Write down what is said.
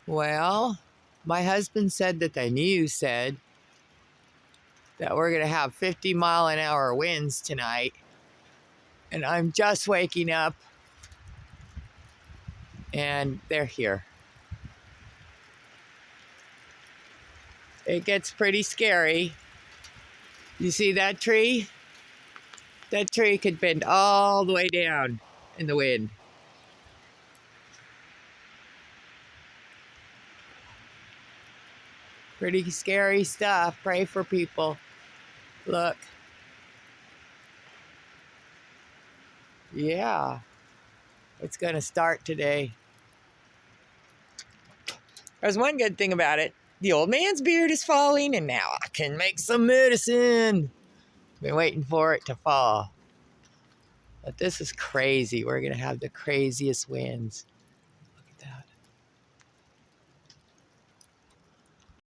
Well, my husband said that the news said that we're going to have 50-mile-an-hour winds tonight. And I'm just waking up, and they're here. It gets pretty scary. You see that tree? That tree could bend all the way down in the wind. Pretty scary stuff. Pray for people. Look. Yeah. It's going to start today. There's one good thing about it. The old man's beard is falling, and now I can make some medicine. Been waiting for it to fall. But this is crazy. We're going to have the craziest winds.